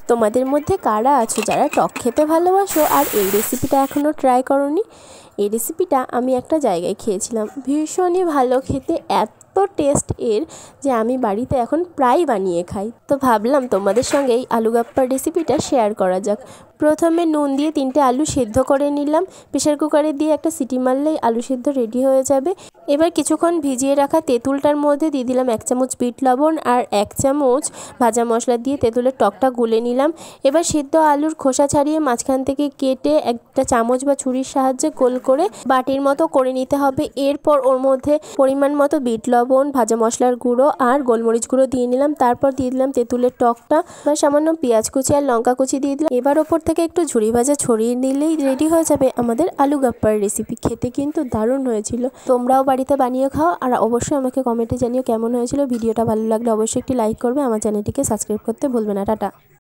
তোমাদের মধ্যে কারা আছো যারা টক খেতে ভালোবাসো আর এই রেসিপিটা এখনও ট্রাই করোনি? এই রেসিপিটা আমি একটা জায়গায় খেয়েছিলাম, ভীষণই ভালো খেতে, এত টেস্ট এর যে আমি বাড়িতে এখন প্রায় বানিয়ে খাই। তো ভাবলাম তোমাদের সঙ্গে এই আলু গাপ্পার রেসিপিটা শেয়ার করা যাক। প্রথমে নুন দিয়ে 3টে আলু সেদ্ধ করে নিলাম। প্রেশার কুকারে দিয়ে একটা সিটি মারলেই আলু সেদ্ধ রেডি হয়ে যাবে। এবার কিছুক্ষণ ভিজিয়ে রাখা তেঁতুলটার মধ্যে দিয়ে দিলাম 1 চামচ বিট লবণ আর 1 চামচ ভাজা মশলা দিয়ে তেঁতুলের টকটা গুলে নিলাম। এবার সিদ্ধ আলুর খোসা ছাড়িয়ে মাঝখান থেকে কেটে একটা চামচ বা ছুরির সাহায্যে গোল করে বাটির মতো করে নিতে হবে। এরপর ওর মধ্যে পরিমাণ মতো বিট লবণ, ভাজা মশলার গুঁড়ো আর গোলমরিচ গুঁড়ো দিয়ে নিলাম। তারপর দিয়ে দিলাম তেঁতুলের টকটা, বা সামান্য পেঁয়াজ কুচি আর লঙ্কা কুচি দিয়ে দিলাম। এবার ওপর থেকে একটু ঝুরি ভাজা ছড়িয়ে নিলেই রেডি হয়ে যাবে আমাদের আলু গাপ্পার রেসিপি। খেতে কিন্তু দারুণ হয়েছিল। তোমরাও বাড়িতে বানিয়ে খাও আর অবশ্যই আমাকে কমেন্টে জানিও কেমন হয়েছিল। ভিডিওটা ভালো লাগলে অবশ্যই একটি লাইক করবে, আমার চ্যানেলটিকে সাবস্ক্রাইব করতে ভুলবে না। টাটা।